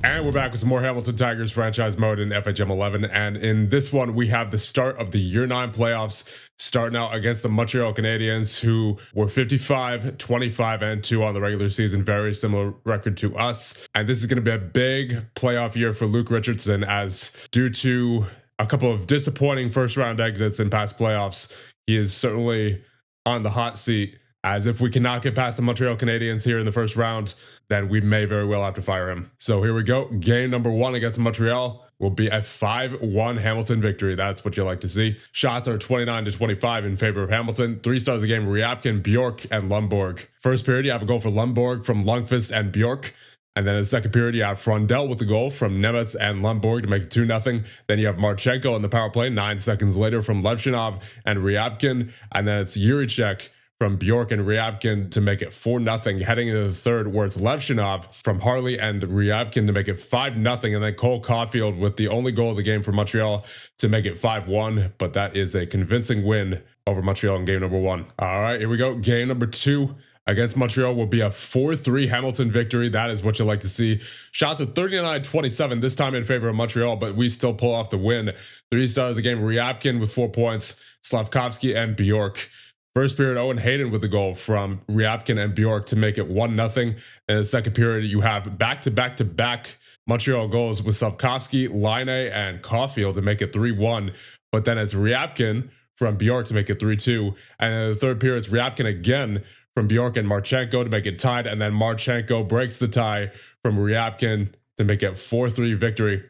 And we're back with some more Hamilton Tigers franchise mode in FHM 11. And in this one, we have the start of the Year 9 playoffs, starting out against the Montreal Canadiens, who were 55, 25, and 2 on the regular season. Very similar record to us. And this is going to be a big playoff year for Luke Richardson, as due to a couple of disappointing first round exits in past playoffs, he is certainly on the hot seat. As if we cannot get past the Montreal Canadiens here in the first round, then we may very well have to fire him. So here we go. Game number 1 against Montreal will be a 5-1 Hamilton victory. That's what you like to see. Shots are 29-25 in favor of Hamilton. 3 stars of the game: Ryabkin, Bjork, and Lundborg. First period, you have a goal for Lundborg from Lundqvist and Bjork. And then in the second period, you have Frundell with the goal from Nemetz and Lundborg to make it 2-0. Then you have Marchenko on the power play 9 seconds later from Levchinov and Ryabkin. And then it's Yurichek from Bjork and Ryabkin to make it 4-0, heading into the third, where it's Levchinov from Harley and Ryabkin to make it 5-0, and then Cole Caulfield with the only goal of the game for Montreal to make it 5-1. But that is a convincing win over Montreal in game number 1. All right, here we go. Game number 2 against Montreal will be a 4-3 Hamilton victory. That is what you like to see. Shots at 39-27, this time in favor of Montreal, but we still pull off the win. 3 stars of the game: Ryabkin with 4 points, Slavkovsky and Bjork. First period, Owen Hayden with the goal from Ryabkin and Bjork to make it 1-0. In the second period, you have back-to-back Montreal goals with Slavkovsky, Line, and Caulfield to make it 3-1. But then it's Ryabkin from Bjork to make it 3-2. And in the third period, it's Ryabkin again from Bjork and Marchenko to make it tied. And then Marchenko breaks the tie from Ryabkin to make it 4-3 victory.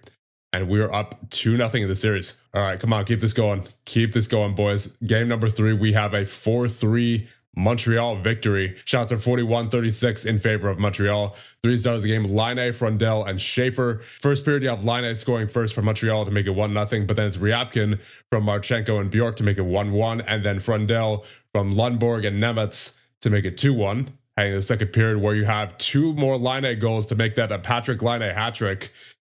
And we're up 2-0 in the series. All right, come on, keep this going. Keep this going, boys. Game number 3, we have a 4-3 Montreal victory. Shots are 41-36 in favor of Montreal. 3 stars of the game: Line, Frundell, and Schaefer. First period, you have Line scoring first for Montreal to make it 1-0, but then it's Ryabkin from Marchenko and Bjork to make it 1-1, and then Frundell from Lundborg and Nemetz to make it 2-1. Heading to the second period, where you have 2 more Line goals to make that a Patrick Line hat-trick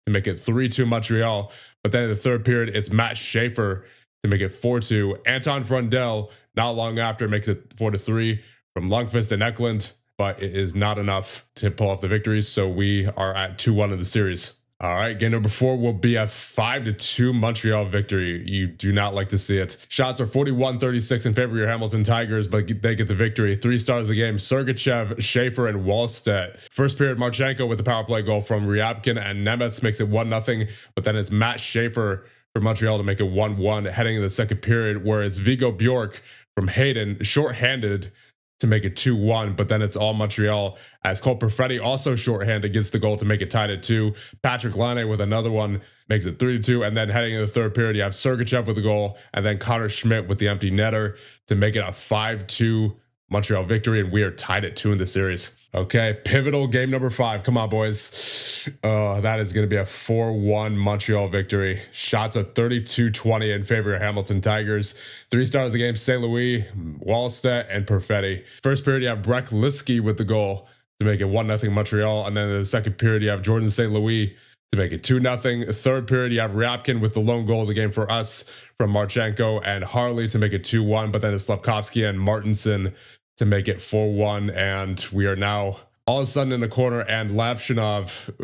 to make it 3-2 Montreal. But then in the third period, it's Matt Schaefer to make it 4-2. Anton Frundell, not long after, makes it 4-3 from Lundqvist and Eklund, but it is not enough to pull off the victories, so we are at 2-1 in the series. All right, game number 4 will be a 5-2 Montreal victory. You do not like to see it. Shots are 41-36 in favor of your Hamilton Tigers, but they get the victory. 3 stars of the game: Sergachev, Schaefer, and Wallstedt. First period, Marchenko with the power play goal from Ryabkin and Nemetz makes it 1-0, but then it's Matt Schaefer for Montreal to make it 1-1, heading into the second period, where it's Vigo Bjork from Hayden, shorthanded, to make it 2-1, but then it's all Montreal, as Cole Perfetti also shorthanded gets the goal to make it tied at 2. Patrick Line with another one makes it 3-2, and then heading into the third period, you have Sergachev with the goal, and then Connor Schmidt with the empty netter to make it a 5-2 Montreal victory, and we are tied at 2 in the series. Okay, pivotal game number 5. Come on, boys. That is going to be a 4-1 Montreal victory. Shots are 32-20 in favor of Hamilton Tigers. 3 stars of the game: St. Louis, Wallstedt, and Perfetti. First period, you have Breck Liskey with the goal to make it 1-0 Montreal. And then in the second period, you have Jordan St. Louis to make it 2-0. Third period, you have Ryabkin with the lone goal of the game for us from Marchenko and Harley to make it 2-1. But then it's Slavkovsky and Martinson to make it 4-1, and we are now all of a sudden in the corner, and Levchinov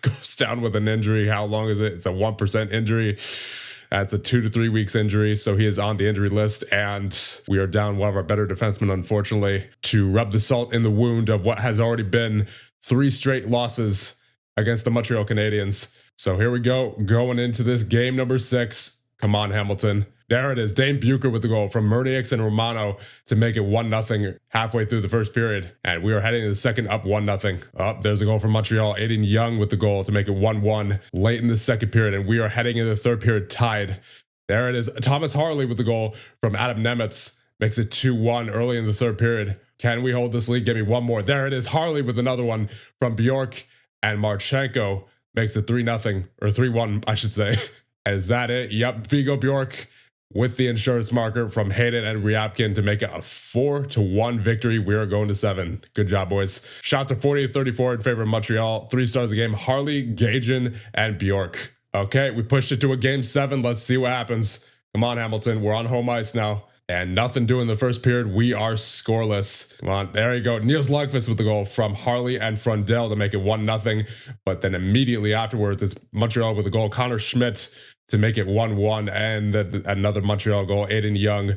goes down with an injury. How long is it? It's a 1% injury. That's a 2 to 3 weeks injury, so he is on the injury list, and we are down one of our better defensemen, unfortunately, to rub the salt in the wound of what has already been 3 straight losses against the Montreal Canadiens. So here we go, going into this game number 6. Come on, Hamilton. There it is. Dane Bucher with the goal from Murnieks and Romano to make it 1-0 halfway through the first period. And we are heading to the second, up 1-0. Oh, there's a goal from Montreal. Aiden Young with the goal to make it 1-1 late in the second period. And we are heading into the third period tied. There it is. Thomas Harley with the goal from Adam Nemetz makes it 2-1 early in the third period. Can we hold this lead? Give me one more. There it is. Harley with another one from Bjork, and Marchenko makes it 3-0, or 3-1, I should say. Is that it? Yep. Vigo Bjork with the insurance marker from Hayden and Ryabkin to make it a 4-1 victory. We are going to 7. Good job, boys. Shots are 40-34 in favor of Montreal. 3 stars of the game: Harley, Gajan, and Bjork. Okay, we pushed it to a game 7. Let's see what happens. Come on, Hamilton. We're on home ice now. And nothing doing the first period. We are scoreless. Come on, there you go. Niels Lundqvist with the goal from Harley and Frundell to make it 1-0. But then immediately afterwards, it's Montreal with the goal. Connor Schmidt to make it 1-1. And then another Montreal goal. Aiden Young.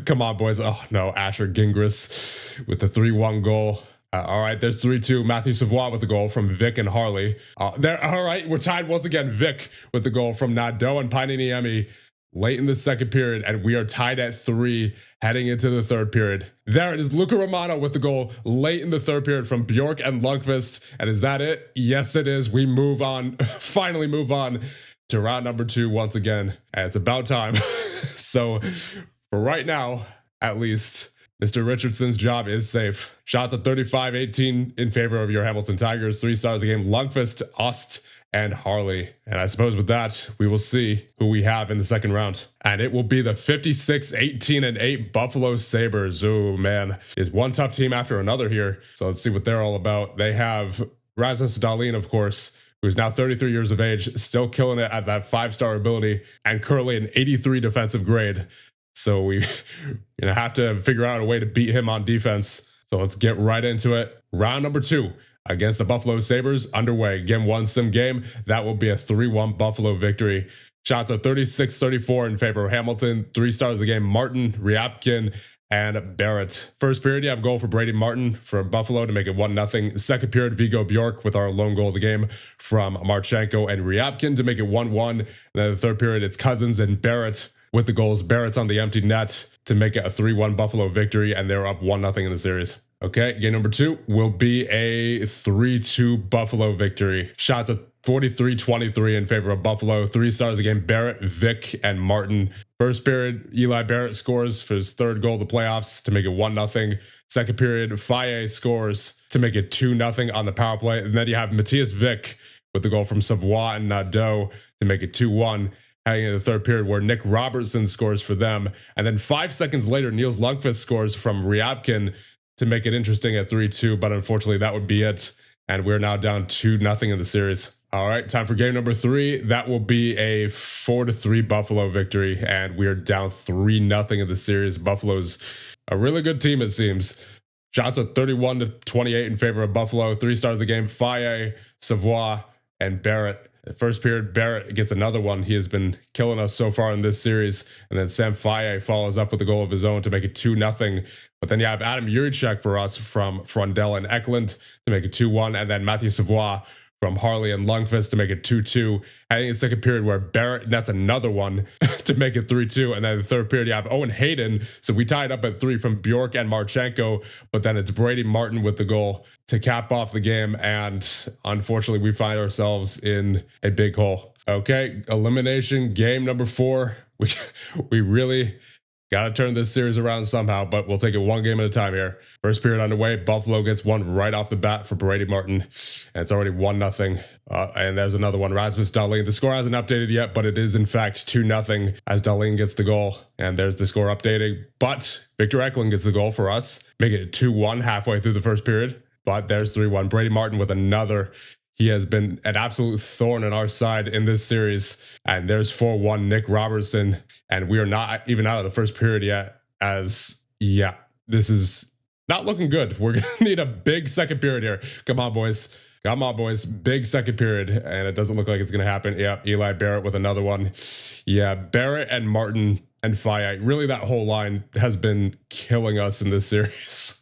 Come on, boys. Oh, no. Asher Gingras with the 3-1 goal. All right, there's 3-2. Matthew Savoie with the goal from Vic and Harley. There. All right, we're tied once again. Vic with the goal from Nadeau and Paininiemi late in the second period, and we are tied at 3 heading into the third period. There it is. Luca Romano with the goal late in the third period from Bjork and Lundqvist. And is that it? Yes, it is. We move on. Finally move on to round number 2 once again. And it's about time. So for right now, at least, Mr. Richardson's job is safe. Shots at 35-18 in favor of your Hamilton Tigers. 3 stars a game. Lundqvist, Ost, and Harley. And I suppose with that, we will see who we have in the second round. And it will be the 56-18-8 Buffalo Sabres. Oh, man. It's one tough team after another here. So let's see what they're all about. They have Rasmus Dahlin, of course, who's now 33 years of age, still killing it at that 5-star ability, and currently an 83 defensive grade. So we have to figure out a way to beat him on defense. So let's get right into it. Round number 2 against the Buffalo Sabres underway. Game 1 sim game. That will be a 3-1 Buffalo victory. Shots are 36-34 in favor of Hamilton. 3 stars of the game. Martin, Ryabkin, and Barrett. First period, you have a goal for Brady Martin for Buffalo to make it 1-0. Second period, Vigo Bjork with our lone goal of the game from Marchenko and Ryabkin to make it 1-1. And then the third period, it's Cousins and Barrett with the goals. Barrett's on the empty net to make it a 3-1 Buffalo victory, and they're up 1-0 in the series. Okay, game number 2 will be a 3-2 Buffalo victory. Shots at 43-23 in favor of Buffalo. 3 stars a game. Barrett, Vic, and Martin. First period, Eli Barrett scores for his 3rd goal of the playoffs to make it 1-0. Second period, Faye scores to make it 2-0 on the power play. And then you have Matthias Vic with the goal from Savoie and Nadeau to make it 2-1. Heading into the third period where Nick Robertson scores for them. And then 5 seconds later, Niels Lundqvist scores from Ryabkin to make it interesting at 3-2. But unfortunately, that would be it. And we're now down 2-0 in the series. All right, time for game number 3. That will be a 4-3 Buffalo victory. And we are down 3-0 in the series. Buffalo's a really good team, it seems. Shots are 31-28 in favor of Buffalo. 3 stars a game. Faye, Savoie, and Barrett. First period, Barrett gets another one. He has been killing us so far in this series. And then Sam Faye follows up with a goal of his own to make it 2-0. But then you have Adam Juricek for us from Frundell and Eklund to make it 2-1. And then Matthew Savoie from Harley and Lundqvist to make it 2-2. Heading in the second period where Barrett nets another one to make it 3-2. And then the third period, you have Owen Hayden. So we tied up at 3 from Bjork and Marchenko. But then it's Brady Martin with the goal to cap off the game. And unfortunately, we find ourselves in a big hole. Okay, elimination game number 4. We really got to turn this series around somehow, but we'll take it one game at a time here. First period underway. Buffalo gets one right off the bat for Brady Martin, and it's already 1-0. And there's another one. Rasmus Dahlin. The score hasn't updated yet, but it is in fact 2-0 as Dahlin gets the goal. And there's the score updating. But Victor Eklund gets the goal for us, making it 2-1 halfway through the first period. But there's 3-1. Brady Martin with another. He has been an absolute thorn in our side in this series. And there's 4-1 Nick Robertson. And we are not even out of the first period yet. This is not looking good. We're going to need a big second period here. Come on, boys. Come on, boys. Big second period. And it doesn't look like it's going to happen. Yeah, Eli Barrett with another one. Yeah, Barrett and Martin and Faye. Really, that whole line has been killing us in this series.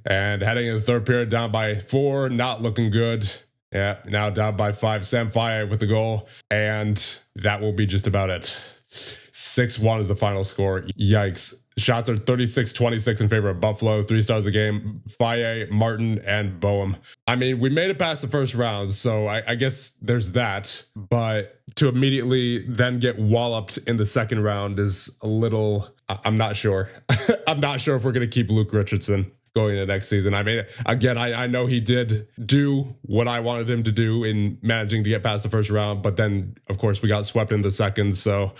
And heading in the third period, down by 4, not looking good. Yeah, now down by 5. Sam Faye with the goal. And that will be just about it. 6-1 is the final score. Yikes. Shots are 36-26 in favor of Buffalo. 3 stars a game. Faye, Martin, and Boehm. I mean, we made it past the first round, so I guess there's that. But to immediately then get walloped in the second round is a little... I'm not sure. I'm not sure if we're going to keep Luke Richardson going into next season. I mean, again, I know he did do what I wanted him to do in managing to get past the first round, but then, of course, we got swept in the second, so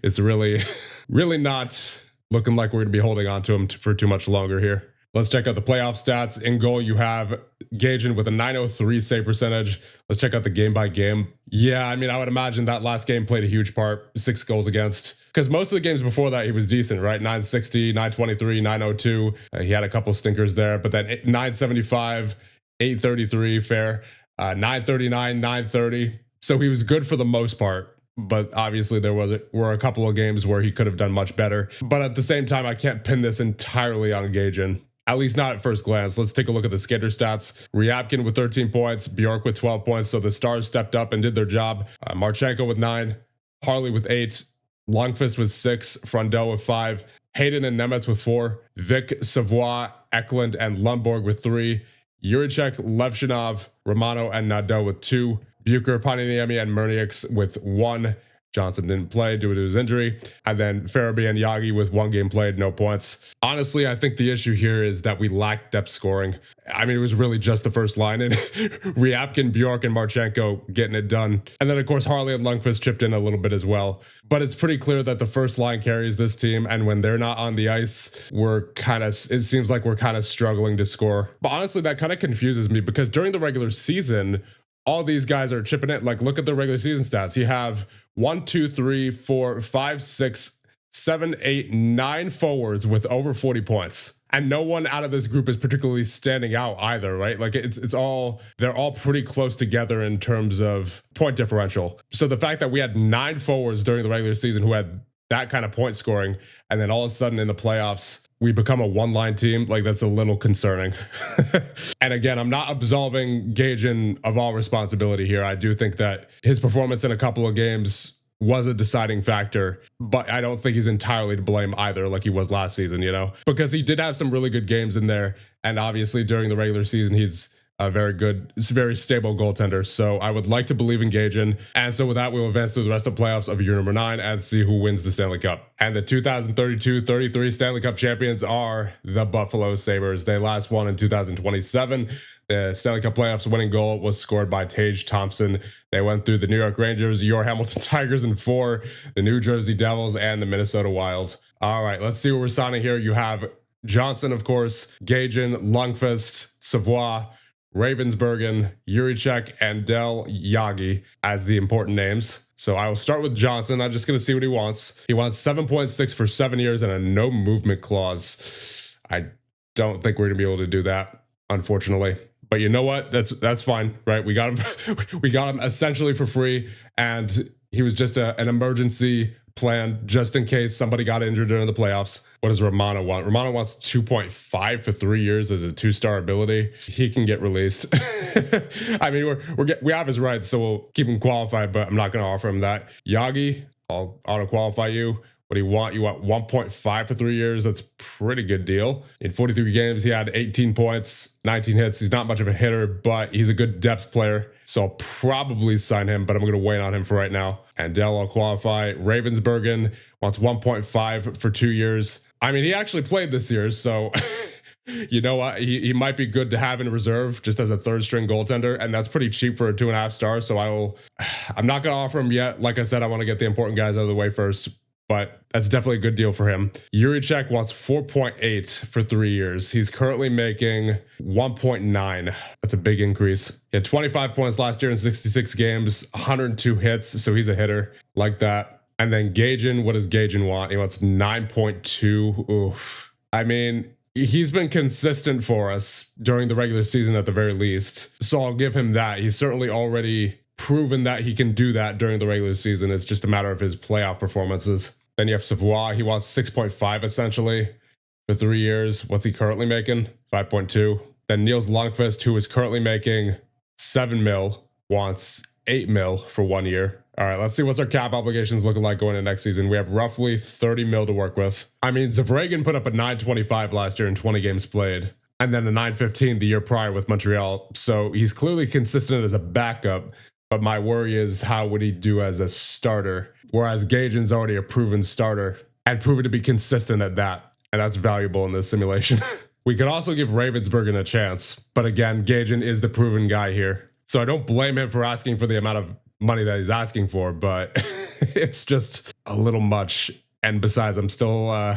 it's really, really not looking like we're going to be holding on to him for too much longer here. Let's check out the playoff stats. In goal, you have Gajan with a .903 save percentage. Let's check out the game by game. Yeah, I mean, I would imagine that last game played a huge part. 6 goals against. because most of the games before that he was decent, right? 960, 923, 902. He had a couple stinkers there, but then 975, 833, fair. 939, 930. So he was good for the most part. But obviously there were a couple of games where he could have done much better. But at the same time, I can't pin this entirely on Gagin. At least not at first glance. Let's take a look at the skater stats. Ryabkin with 13 points, Bjork with 12 points. So the stars stepped up and did their job. Marchenko with 9, Harley with 8, Lundqvist with 6, Frundell with 5, Hayden and Nemetz with 4, Vic, Savoie, Eklund, and Lundborg with 3, Juricek, Levshinov, Romano, and Nadeau with 2, Bucher, Paniniemi, and Murniaks with 1. Johnson didn't play due to his injury. And then Farabee and Yagi with 1 game played, no points. Honestly, I think the issue here is that we lack depth scoring. I mean, it was really just the first line, and Ryabkin, Bjork, and Marchenko getting it done. And then, of course, Harley and Lundqvist chipped in a little bit as well. But it's pretty clear that the first line carries this team, and when they're not on the ice, it seems like we're kind of struggling to score. But honestly, that kind of confuses me, because during the regular season, all these guys are chipping it. Like, look at the regular season stats. You have 1, 2, 3, 4, 5, 6, 7, 8, 9 forwards with over 40 points. And no one out of this group is particularly standing out either, right? Like they're all pretty close together in terms of point differential. So the fact that we had 9 forwards during the regular season who had that kind of point scoring, and then all of a sudden in the playoffs, we become a one-line team, like that's a little concerning. And again, I'm not absolving Gagin of all responsibility here. I do think that his performance in a couple of games was a deciding factor, but I don't think he's entirely to blame either, like he was last season, because he did have some really good games in there. And obviously during the regular season, he's a very stable goaltender. So I would like to believe in Gagin. And so with that, we'll advance through the rest of the playoffs of year number 9 and see who wins the Stanley Cup. And the 2032-33 Stanley Cup champions are the Buffalo Sabres. They last won in 2027. The Stanley Cup playoffs winning goal was scored by Tage Thompson. They went through the New York Rangers, your Hamilton Tigers in 4, the New Jersey Devils, and the Minnesota Wild. All right, let's see what we're signing here. You have Johnson, of course, Gagin, Lundqvist, Savoie, Ravensbergen, Juricek, and Del Yagi as the important names. So I will start with Johnson. I'm just going to see what he wants. He wants 7.6 for 7 years and a no movement clause. I don't think we're going to be able to do that, unfortunately. But you know what? That's fine, right? We got him. We got him essentially for free, and he was just an emergency plan just in case somebody got injured during the playoffs. What does Romano want? Romano wants 2.5 for 3 years as a 2-star ability. He can get released. I mean, we have his rights, so we'll keep him qualified, but I'm not going to offer him that. Yagi, I'll auto qualify you. What do you want? You want 1.5 for 3 years. That's a pretty good deal. In 43 games, he had 18 points, 19 hits. He's not much of a hitter, but he's a good depth player. So I'll probably sign him, but I'm going to wait on him for right now. And Dell, I'll qualify. Ravensbergen wants 1.5 for 2 years. I mean, he actually played this year, so you know what? He might be good to have in reserve just as a 3rd-string goaltender, and that's pretty cheap for a 2.5 stars. So I'm not going to offer him yet. Like I said, I want to get the important guys out of the way first. But that's definitely a good deal for him. Juricek wants 4.8 for 3 years. He's currently making 1.9. That's a big increase. He had 25 points last year in 66 games, 102 hits, so he's a hitter like that. And then Gagin, what does Gagin want? He wants 9.2. Oof. I mean, he's been consistent for us during the regular season at the very least. So I'll give him that. He's certainly already proven that he can do that during the regular season. It's just a matter of his playoff performances. Then you have Savoie. He wants 6.5 essentially for 3 years. What's he currently making? 5.2. Then Niels Lundqvist, who is currently making 7 mil, wants 8 mil for 1 year. All right, let's see what's our cap obligations looking like going into next season. We have roughly 30 mil to work with. I mean, Zavragin put up a 925 last year in 20 games played, and then a 915 the year prior with Montreal. So he's clearly consistent as a backup. But my worry is, how would he do as a starter? Whereas Gagin's already a proven starter and proven to be consistent at that. And that's valuable in this simulation. We could also give Ravensbergen a chance. But again, Gagin is the proven guy here. So I don't blame him for asking for the amount of money that he's asking for, but it's just a little much. And besides, I'm still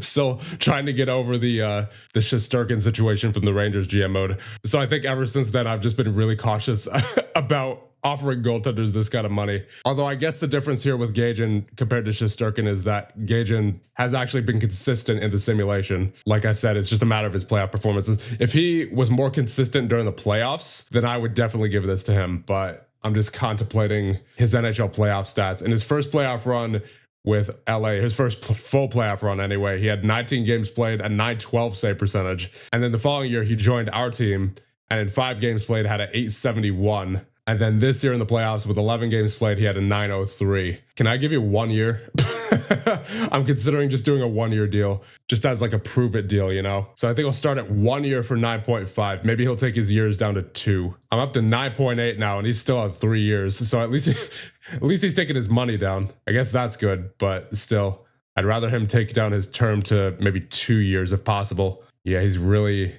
Still trying to get over the Shesterkin situation from the Rangers GM mode. So I think ever since then, I've just been really cautious about offering goaltenders this kind of money. Although I guess the difference here with Gagin compared to Shesterkin is that Gagin has actually been consistent in the simulation. Like I said, it's just a matter of his playoff performances. If he was more consistent during the playoffs, then I would definitely give this to him. But I'm just contemplating his NHL playoff stats. In his first playoff run with LA, his first full playoff run anyway, he had 19 games played, a 912 save percentage. And then the following year, he joined our team and in 5 games played had an 871. And then this year in the playoffs with 11 games played, he had a 903. Can I give you 1 year? I'm considering just doing a 1 year deal, just as like a prove it deal, you know? So I think I'll start at 1 year for 9.5. Maybe he'll take his years down to 2. I'm up to 9.8 now and he's still at 3 years. So at least he's taking his money down. I guess that's good, but still, I'd rather him take down his term to maybe 2 years if possible. Yeah, he's really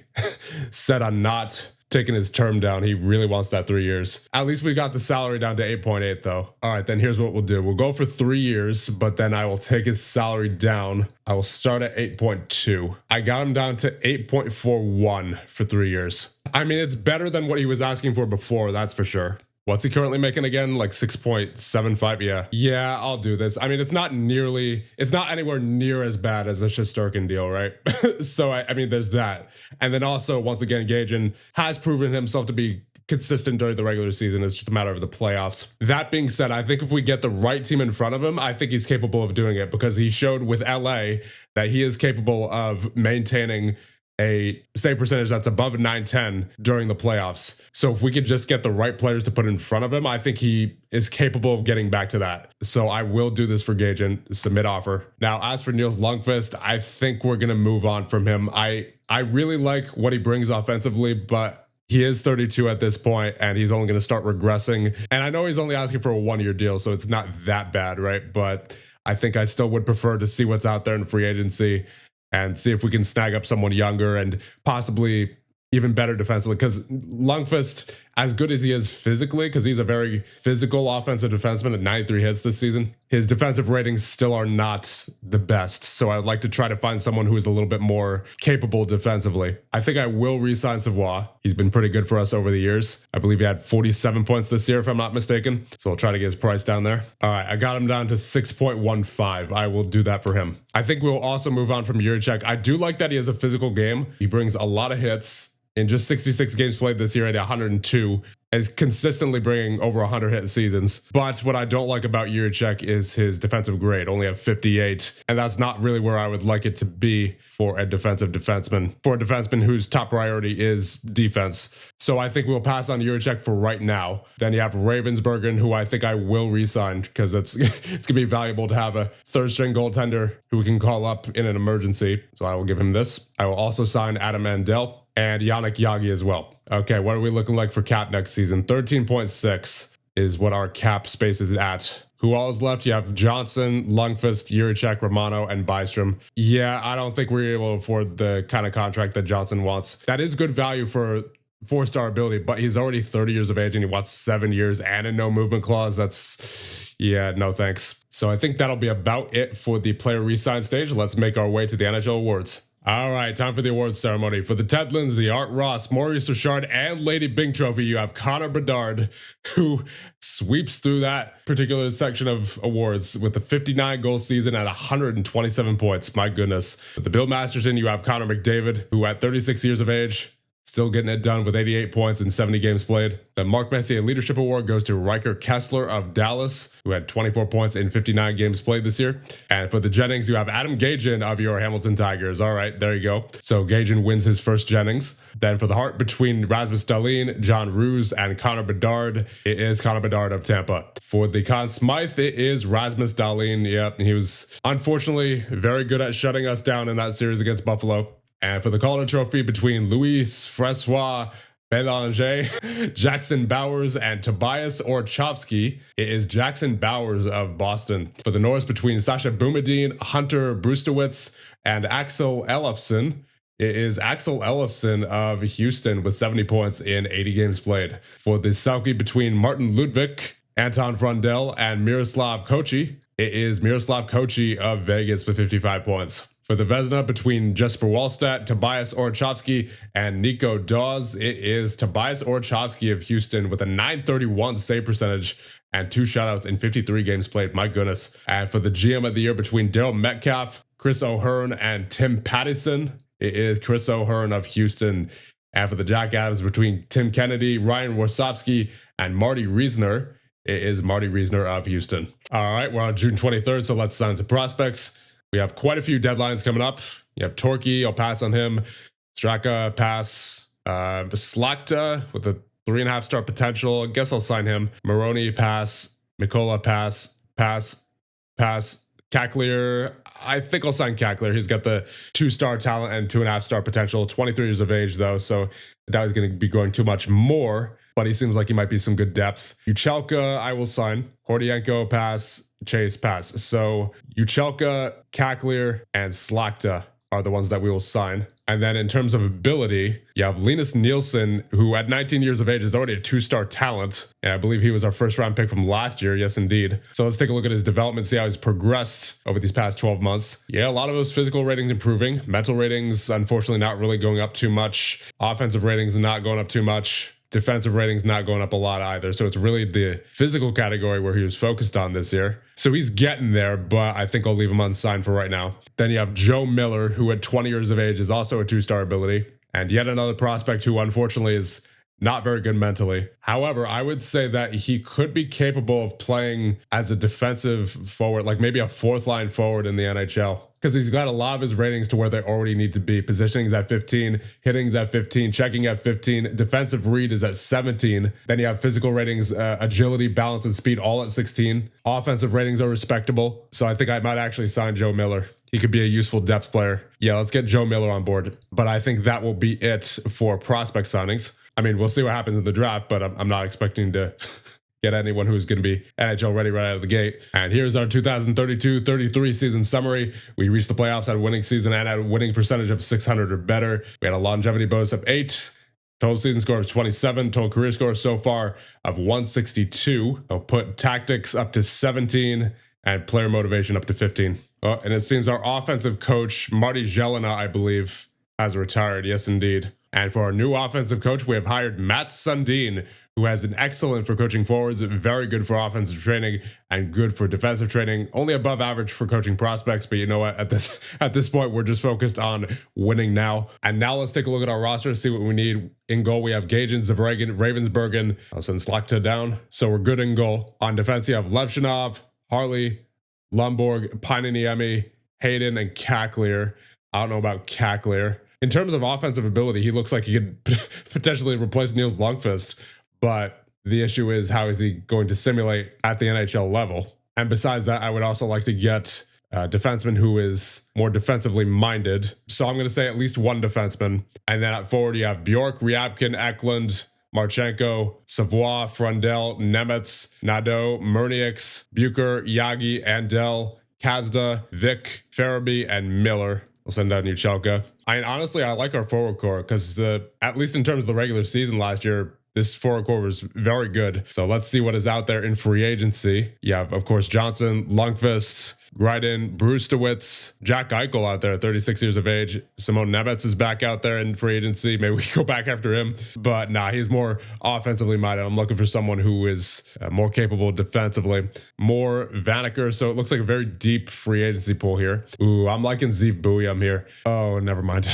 set on not taking his term down. He really wants that 3 years. At least we got the salary down to 8.8 though. All right, then here's what we'll do. We'll go for 3 years, but then I will take his salary down. I will start at 8.2. I got him down to 8.41 for 3 years. I mean, it's better than what he was asking for before, that's for sure. What's he currently making again? Like 6.75? Yeah. Yeah, I'll do this. I mean, it's not anywhere near as bad as the Shesterkin deal, right? So, I mean, there's that. And then also, once again, Gagin has proven himself to be consistent during the regular season. It's just a matter of the playoffs. That being said, I think if we get the right team in front of him, I think he's capable of doing it because he showed with LA that he is capable of maintaining a save percentage that's above 910 during the playoffs. So if we could just get the right players to put in front of him, I think he is capable of getting back to that. So I will do this for Gagin, submit offer. Now, as for Nils Lundqvist, I think we're going to move on from him. I really like what he brings offensively, but he is 32 at this point, and he's only going to start regressing. And I know he's only asking for a 1 year deal, so it's not that bad, right? But I think I still would prefer to see what's out there in free agency and see if we can snag up someone younger and possibly even better defensively. Because Lundqvist, as good as he is physically, because he's a very physical offensive defenseman at 93 hits this season, his defensive ratings still are not the best. So I'd like to try to find someone who is a little bit more capable defensively. I think I will re-sign Savoie. He's been pretty good for us over the years. I believe he had 47 points this year, if I'm not mistaken. So I'll try to get his price down there. All right, I got him down to 6.15. I will do that for him. I think we'll also move on from Jiricek. I do like that he has a physical game. He brings a lot of hits. In just 66 games played this year at 102, is consistently bringing over 100 hit seasons. But what I don't like about Jiricek is his defensive grade, only at 58. And that's not really where I would like it to be for a defensive defenseman, for a defenseman whose top priority is defense. So I think we'll pass on Jiricek for right now. Then you have Ravensburgen, who I think I will re-sign because it's going to be valuable to have a third string goaltender who we can call up in an emergency. So I will give him this. I will also sign Adam Mandel and Yannick Yagi as well. Okay, what are we looking like for cap next season? 13.6 is what our cap space is at. Who all is left? You have Johnson, Lundqvist, Jiricek, Romano, and Byström. Yeah, I don't think we're able to afford the kind of contract that Johnson wants. That is good value for 4-star ability, but he's already 30 years of age and he wants 7 years and a no movement clause. That's, yeah, no thanks. So I think that'll be about it for the player re-sign stage. Let's make our way to the NHL awards. All right, time for the awards ceremony. For the Ted Lindsay, Art Ross, Maurice Richard, and Lady Bing trophy, you have Connor Bedard, who sweeps through that particular section of awards with the 59-goal season at 127 points. My goodness. For the Bill Masterton, you have Connor McDavid, who at 36 years of age, still getting it done with 88 points in 70 games played. The Mark Messier Leadership Award goes to Riker Kessler of Dallas, who had 24 points in 59 games played this year. And for the Jennings, you have Adam Gagin of your Hamilton Tigers. All right, there you go. So Gagin wins his first Jennings. Then for the Hart between Rasmus Dahlin, John Roos, and Connor Bedard, it is Connor Bedard of Tampa. For the Conn Smythe, it is Rasmus Dahlin. Yep, he was unfortunately very good at shutting us down in that series against Buffalo. And for the Calder Trophy between Luis Francois Belanger, Jackson Bowers, and Tobias Orchovsky, it is Jackson Bowers of Boston. For the Norris between Sasha Boumediene, Hunter Brustowitz, and Axel Ellefson, it is Axel Ellefson of Houston with 70 points in 80 games played. For the Selke between Martin Ludwig, Anton Frondel, and Miroslav Kochi, it is Miroslav Kochi of Vegas with 55 points. For the Vesna between Jesper Wallstedt, Tobias Orchovsky, and Nico Dawes, it is Tobias Orchovsky of Houston with a 931 save percentage and 2 shutouts in 53 games played. My goodness. And for the GM of the year between Daryl Metcalf, Chris O'Hearn, and Tim Pattison, it is Chris O'Hearn of Houston. And for the Jack Adams between Tim Kennedy, Ryan Warsofsky, and Marty Reisner, it is Marty Reisner of Houston. All right, we're on June 23rd, so let's sign some prospects. We have quite a few deadlines coming up. You have Torquay, I'll pass on him. Straka, pass. Slakta with a 3.5 star potential. I guess I'll sign him. Maroney, pass. Mikola, pass. Cacklier, I think I'll sign Cacklier. He's got the 2-star talent and 2.5 star potential. 23 years of age, though, so I doubt he's going to be going too much more, but he seems like he might be some good depth. Uchelka, I will sign. Hordienko, pass. Chase, pass. So Uchelka, Cacklier, and Slakta are the ones that we will sign. And then in terms of ability, you have Linus Nielsen, who at 19 years of age is already a 2-star talent. And I believe he was our 1st round pick from last year. Yes, indeed. So let's take a look at his development, see how he's progressed over these past 12 months. Yeah, a lot of those physical ratings improving. Mental ratings, unfortunately, not really going up too much. Offensive ratings not going up too much. Defensive ratings not going up a lot either. So it's really the physical category where he was focused on this year. So he's getting there, but I think I'll leave him unsigned for right now. Then you have Joe Miller, who at 20 years of age is also a 2-star ability. And yet another prospect who unfortunately is not very good mentally. However, I would say that he could be capable of playing as a defensive forward, like maybe a 4th line forward in the NHL. Because he's got a lot of his ratings to where they already need to be. Positioning's at 15, hitting's at 15, checking at 15, defensive read is at 17. Then you have physical ratings, agility, balance, and speed all at 16. Offensive ratings are respectable. So I think I might actually sign Joe Miller. He could be a useful depth player. Yeah, let's get Joe Miller on board. But I think that will be it for prospect signings. I mean, we'll see what happens in the draft, but I'm not expecting to get anyone who's going to be NHL ready right out of the gate. And here's our 2032-33 season summary. We reached the playoffs at a winning season and at a winning percentage of 600 or better. We had a longevity bonus of 8. Total season score of 27. Total career score so far of 162. I'll put tactics up to 17 and player motivation up to 15. Oh, and it seems our offensive coach, Marty Jelena, I believe, has retired. Yes, indeed. And for our new offensive coach, we have hired Matt Sundin, who has an excellent for coaching forwards, very good for offensive training, and good for defensive training. Only above average for coaching prospects, but you know what? At this point, we're just focused on winning now. And now let's take a look at our roster, see what we need. In goal, we have Gajan, Zavragan, Ravensbergen. I'll send Slakta down. So we're good in goal. On defense, you have Levshinov, Harley, Lomborg, Paininiemi, Hayden, and Cacklier. I don't know about Cacklier. In terms of offensive ability, he looks like he could potentially replace Niels Lundqvist, but the issue is how is he going to simulate at the NHL level? And besides that, I would also like to get a defenseman who is more defensively minded. So I'm going to say at least one defenseman. And then at forward, you have Bjork, Ryabkin, Eklund, Marchenko, Savoie, Frundell, Nemetz, Nadeau, Murnieks, Bucher, Yagi, Andel, Kazda, Vic, Farabee, and Miller. We'll send out Uchelka. Honestly, I like our forward core because at least in terms of the regular season last year, this forward core was very good. So let's see what is out there in free agency. You have, of course, Johnson, Lundqvist, Gryden, Brustowitz, Jack Eichel out there at 36 years of age. Simone Nemetz is back out there in free agency. Maybe we go back after him. But nah, he's more offensively minded. I'm looking for someone who is more capable defensively. More Vanacker. So it looks like a very deep free agency pool here. Ooh, I'm liking Zeev Buium here. Oh, never mind.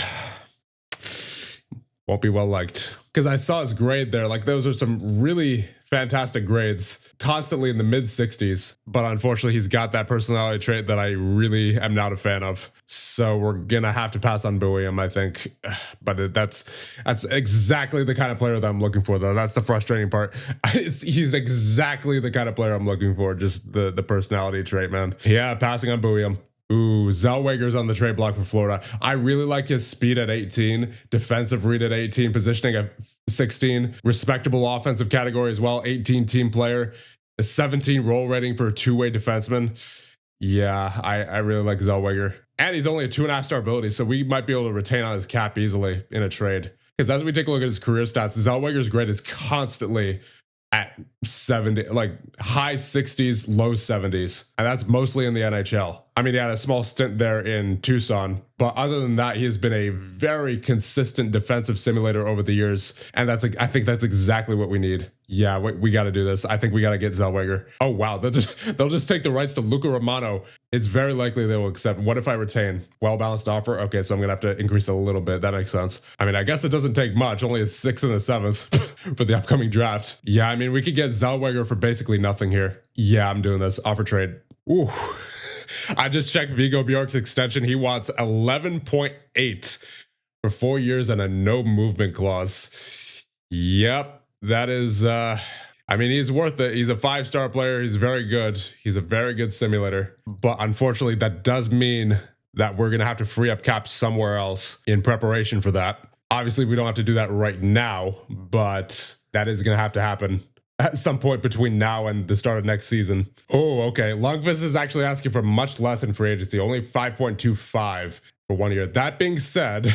Won't be well liked. Because I saw his grade there. Like, those are some really fantastic grades. Constantly in the mid 60s. But unfortunately, he's got that personality trait that I really am not a fan of. So we're going to have to pass on Buium, I think. But that's exactly the kind of player that I'm looking for, though. That's the frustrating part. He's exactly the kind of player I'm looking for. Just the personality trait, man. Yeah, passing on Buium. Ooh, Zellweger's on the trade block for Florida. I really like his speed at 18, defensive read at 18, positioning at 16, respectable offensive category as well, 18 team player, a 17 role rating for a two-way defenseman. Yeah, I really like Zellweger. And he's only a 2.5 star ability, so we might be able to retain on his cap easily in a trade. Because as we take a look at his career stats, Zellweger's grade is constantly at 70, like high 60s, low 70s. And that's mostly in the NHL. I mean, he had a small stint there in Tucson, But other than that, he has been a very consistent defensive simulator over the years. And I think that's exactly what we need. Yeah, we got to do this. I think we got to get Zellweger. Oh, wow. They'll just take the rights to Luca Romano. It's very likely they will accept. What if I retain? Well-balanced offer? Okay, so I'm going to have to increase it a little bit. That makes sense. I mean, I guess it doesn't take much. Only a 6th and a 7th for the upcoming draft. Yeah, I mean, we could get Zellweger for basically nothing here. Yeah, I'm doing this. Offer trade. Ooh. I just checked Vigo Bjork's extension. He wants 11.8 for 4 years and a no movement clause. Yep, that is, I mean, he's worth it. He's a 5-star player. He's very good. He's a very good simulator. But unfortunately, that does mean that we're going to have to free up cap somewhere else in preparation for that. Obviously, we don't have to do that right now, but that is going to have to happen at some point between now and the start of next season. Oh, okay. Lundqvist is actually asking for much less in free agency, only 5.25 for 1 year. That being said,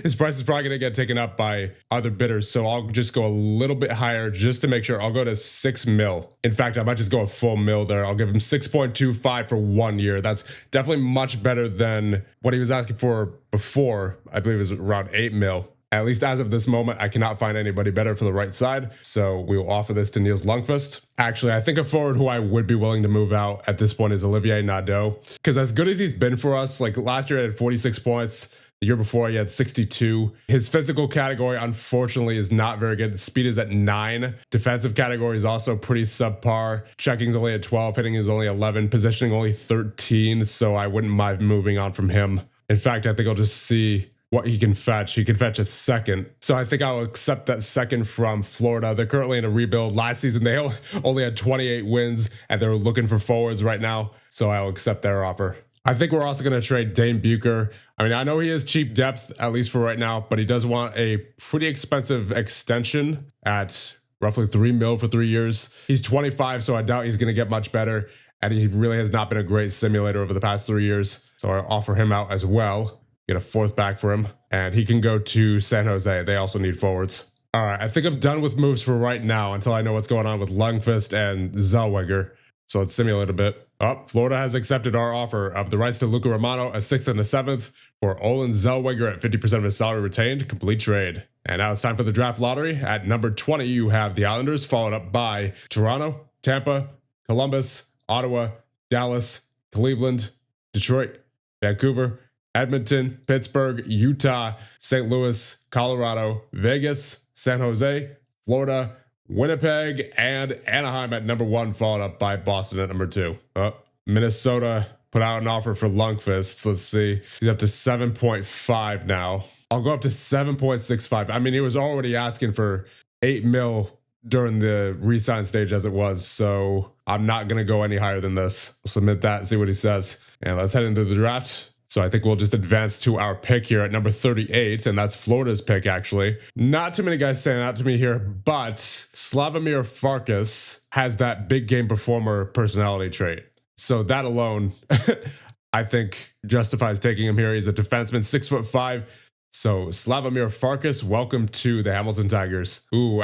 his price is probably going to get taken up by other bidders, so I'll just go a little bit higher just to make sure. I'll go to 6 mil. In fact, I might just go a full mil there. I'll give him 6.25 for 1 year. That's definitely much better than what he was asking for before. I believe it was around 8 mil. At least as of this moment, I cannot find anybody better for the right side. So we will offer this to Niels Lundqvist. Actually, I think a forward who I would be willing to move out at this point is Olivier Nadeau. Because as good as he's been for us, like last year he had 46 points. The year before he had 62. His physical category, unfortunately, is not very good. Speed is at 9. Defensive category is also pretty subpar. Checking's only at 12. Hitting is only 11. Positioning only 13. So I wouldn't mind moving on from him. In fact, I think I'll just see what he can fetch. He can fetch a 2nd. So I think I'll accept that 2nd from Florida. They're currently in a rebuild. Last season, they only had 28 wins, and they're looking for forwards right now. So I'll accept their offer. I think we're also going to trade Dane Bucher. I mean, I know he is cheap depth, at least for right now, but he does want a pretty expensive extension at roughly 3 mil for 3 years. He's 25, so I doubt he's going to get much better. And he really has not been a great simulator over the past 3 years. So I'll offer him out as well. Get a 4th back for him, and he can go to San Jose. They also need forwards. All right, I think I'm done with moves for right now until I know what's going on with Lundqvist and Zellweger. So let's simulate a bit. Oh, Florida has accepted our offer of the rights to Luca Romano, a 6th and a 7th, for Olin Zellweger at 50% of his salary retained. Complete trade. And now it's time for the draft lottery. At number 20, you have the Islanders, followed up by Toronto, Tampa, Columbus, Ottawa, Dallas, Cleveland, Detroit, Vancouver, Edmonton, Pittsburgh, Utah, St. Louis, Colorado, Vegas, San Jose, Florida, Winnipeg, and Anaheim at number 1, followed up by Boston at number 2. Minnesota put out an offer for Lundqvist. Let's see. He's up to 7.5 now. I'll go up to 7.65. I mean, he was already asking for 8 mil during the re-sign stage as it was, so I'm not going to go any higher than this. I'll submit that, see what he says. And let's head into the draft. So I think we'll just advance to our pick here at number 38, and that's Florida's pick, actually. Not too many guys standing out to me here, but Slavomir Farkas has that big game performer personality trait. So that alone, I think, justifies taking him here. He's a defenseman, 6'5". So Slavomir Farkas, welcome to the Hamilton Tigers. Ooh,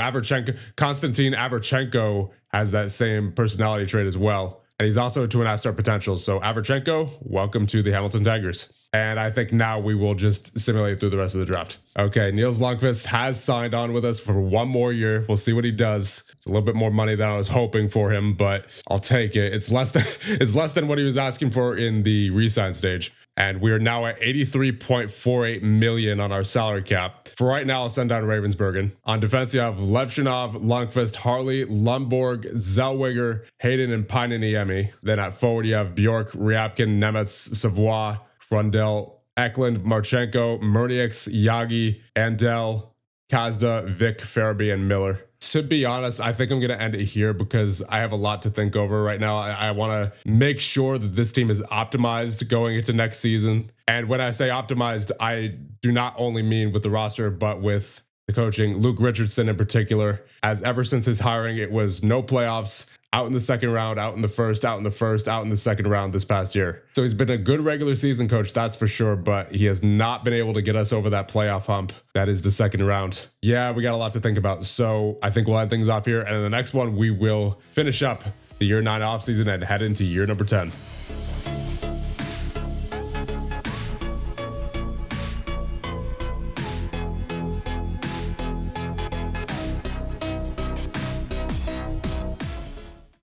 Konstantin Averchenko has that same personality trait as well. And he's also a 2.5-star potential. So Averchenko, welcome to the Hamilton Tigers. And I think now we will just simulate through the rest of the draft. Okay, Niels Lundqvist has signed on with us for 1 more year. We'll see what he does. It's a little bit more money than I was hoping for him, but I'll take it. It's less than what he was asking for in the re-sign stage. And we are now at 83.48 million on our salary cap. For right now, I'll send down Ravensburgen. On defense, you have Levchinov, Lundqvist, Harley, Lundborg, Zellweger, Hayden, and Paininiemi. Then at forward, you have Bjork, Ryabkin, Nemetz, Savoie, Frundell, Eklund, Marchenko, Murnieks, Yagi, Andel, Kazda, Vic, Farabee, and Miller. To be honest, I think I'm going to end it here because I have a lot to think over right now. I want to make sure that this team is optimized going into next season. And when I say optimized, I do not only mean with the roster, but with the coaching. Luke Richardson in particular, as ever since his hiring, it was no playoffs, out in the second round, out in the first, out in the first, out in the second round this past year. So he's been a good regular season coach, that's for sure, but he has not been able to get us over that playoff hump. That is the second round. Yeah, we got a lot to think about. So I think we'll end things off here. And in the next one, we will finish up the year 9 offseason and head into year number 10.